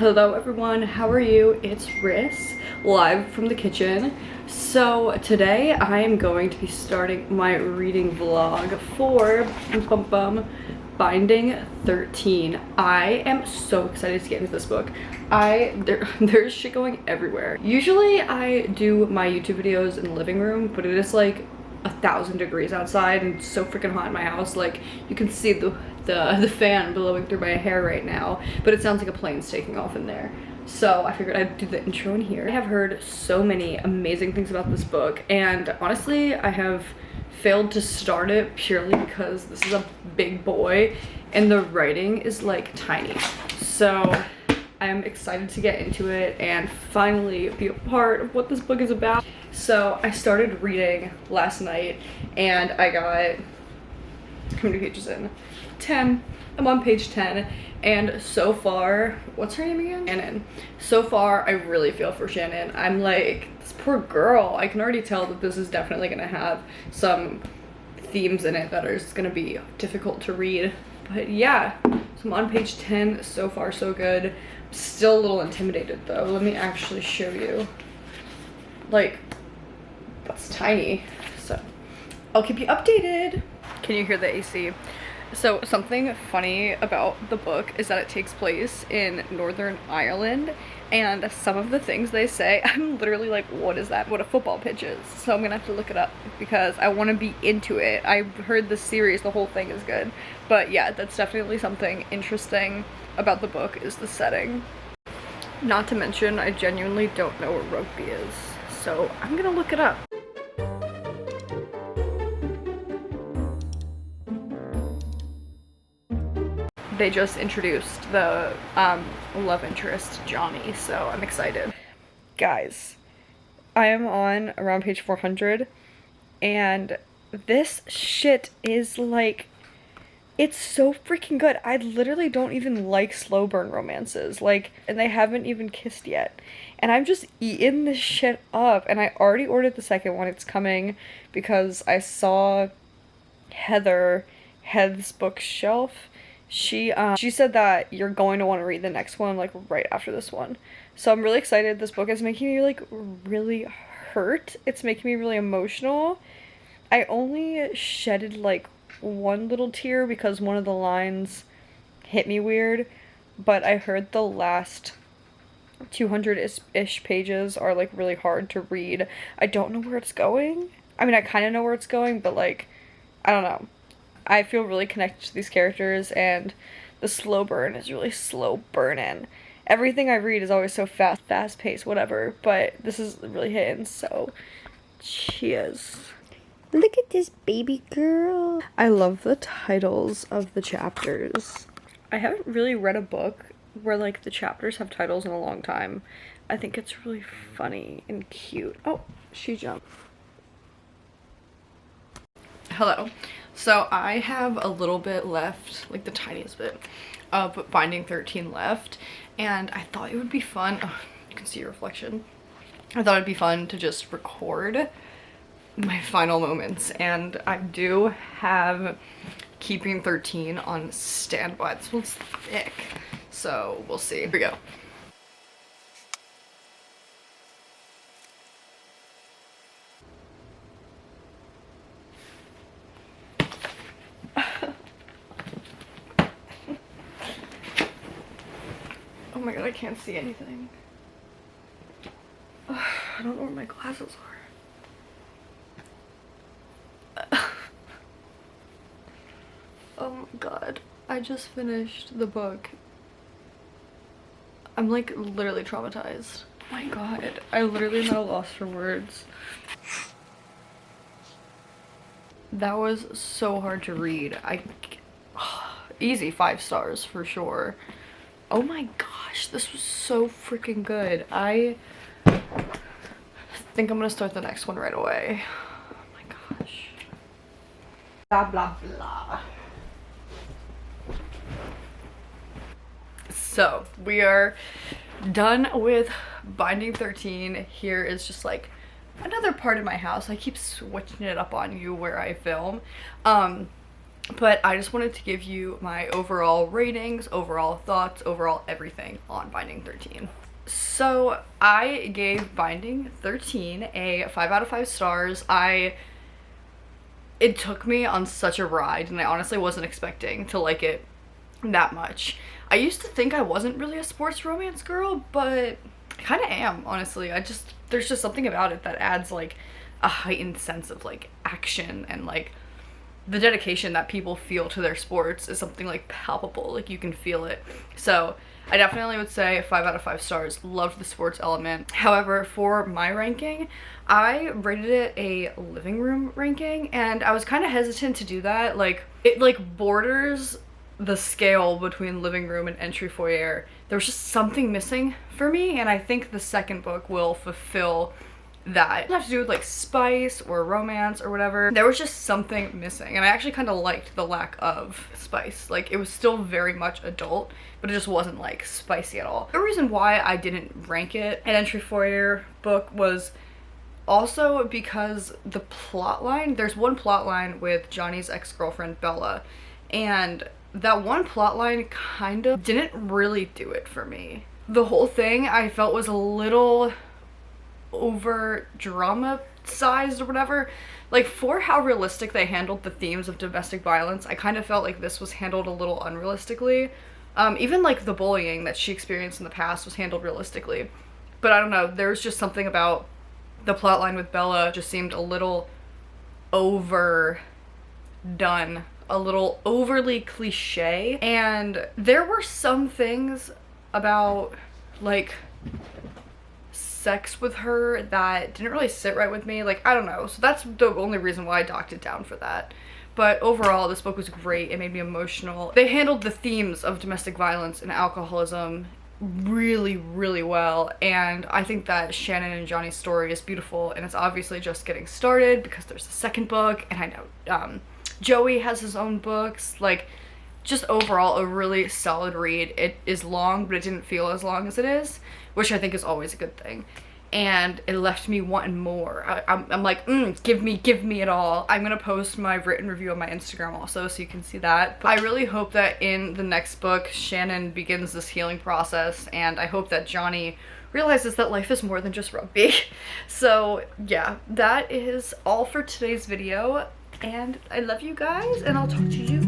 Hello everyone, how are you? It's Riss, live from the kitchen. So today I am going to be starting my reading vlog for Binding 13. I am so excited to get into this book. There's shit going everywhere. Usually I do my YouTube videos in the living room, but it is like 1,000 degrees outside and it's so freaking hot in my house. Like, you can see the fan blowing through my hair right now, but it sounds like a plane's taking off in there. So I figured I'd do the intro in here. I have heard so many amazing things about this book, and honestly I have failed to start it purely because this is a big boy and the writing is like tiny. So I'm excited to get into it and finally be a part of what this book is about. So I started reading last night and I got, how many pages in? 10. I'm on page 10 and so far, what's her name again? Shannon. So far I really feel for Shannon. I'm like, this poor girl. I can already tell that this is definitely gonna have some themes in it that are just gonna be difficult to read. But yeah, so I'm on page 10. So far so good. Still a little intimidated though. Let me actually show you. Like, that's tiny. So I'll keep you updated. Can you hear the AC? So something funny about the book is that it takes place in Northern Ireland, and some of the things they say, I'm literally like, what is that? What a football pitch is. So I'm gonna have to look it up because I want to be into it. I've heard the series, the whole thing is good. But yeah, that's definitely something interesting about the book, is the setting. Not to mention, I genuinely don't know what rugby is, so I'm gonna look it up. They just introduced the love interest, Johnny, so I'm excited. Guys, I am on around page 400, and this shit is like, it's so freaking good. I literally don't even like slow burn romances, like, and they haven't even kissed yet. And I'm just eating this shit up, and I already ordered the second one. It's coming because I saw Heath's bookshelf. She said that you're going to want to read the next one like right after this one. So I'm really excited. This book is making me like really hurt. It's making me really emotional. I only shedded like one little tear because one of the lines hit me weird, but I heard the last 200-ish pages are like really hard to read. I don't know where it's going. I mean, I kind of know where it's going, but like, I don't know. I feel really connected to these characters, and the slow burn is really slow burning. Everything I read is always so fast paced, whatever, but this is really hitting, so cheers. Look at this baby girl. I love the titles of the chapters. I haven't really read a book where like the chapters have titles in a long time. I think it's really funny and cute. Oh, she jumped. Hello. So I have a little bit left, like the tiniest bit of Binding 13 left, and I thought it would be fun. Oh, you can see your reflection. I thought it'd be fun to just record my final moments, and I do have Keeping 13 on standby. This one's thick, so we'll see. Here we go. Oh my god, I can't see anything. Ugh, I don't know where my glasses are. Oh my god, I just finished the book. I'm like literally traumatized. Oh my god, I literally am at a loss for words. That was so hard to read. Easy 5 stars for sure. Oh my gosh, this was so freaking good. I think I'm gonna start the next one right away. Oh my gosh. Blah blah blah. So we are done with Binding 13. Here is just like another part of my house. I keep switching it up on you where I film. But I just wanted to give you my overall ratings, overall thoughts, overall everything on Binding 13. So I gave Binding 13 a 5 out of 5 stars. It took me on such a ride, and I honestly wasn't expecting to like it that much. I used to think I wasn't really a sports romance girl, but I kind of am, honestly. There's just something about it that adds like a heightened sense of like action, and like the dedication that people feel to their sports is something like palpable, like you can feel it. So I definitely would say 5 out of 5 stars. Loved the sports element. However, for my ranking, I rated it a living room ranking, and I was kind of hesitant to do that. Like, it like borders the scale between living room and entry foyer. There was just something missing for me, and I think the second book will fulfill that. It doesn't have to do with like spice or romance or whatever. There was just something missing, and I actually kind of liked the lack of spice. Like, it was still very much adult, but it just wasn't like spicy at all. The reason why I didn't rank it an entry foyer book was also because the plot line, there's one plot line with Johnny's ex-girlfriend Bella, and that one plot line kind of didn't really do it for me. The whole thing I felt was a little over dramatized or whatever. Like, for how realistic they handled the themes of domestic violence, I kind of felt like this was handled a little unrealistically. Even like the bullying that she experienced in the past was handled realistically. But I don't know, there was just something about the plotline with Bella just seemed a little overdone, a little overly cliche. And there were some things about like sex with her that didn't really sit right with me. Like, I don't know. So that's the only reason why I docked it down for that. But overall, this book was great. It made me emotional. They handled the themes of domestic violence and alcoholism really, really well. And I think that Shannon and Johnny's story is beautiful, and it's obviously just getting started because there's a second book, and I know Joey has his own books. Like, just overall a really solid read. It is long, but it didn't feel as long as it is, which I think is always a good thing. And it left me wanting more. I'm like, give me it all. I'm gonna post my written review on my Instagram also, so you can see that. But I really hope that in the next book, Shannon begins this healing process, and I hope that Johnny realizes that life is more than just rugby. So yeah, that is all for today's video, and I love you guys, and I'll talk to you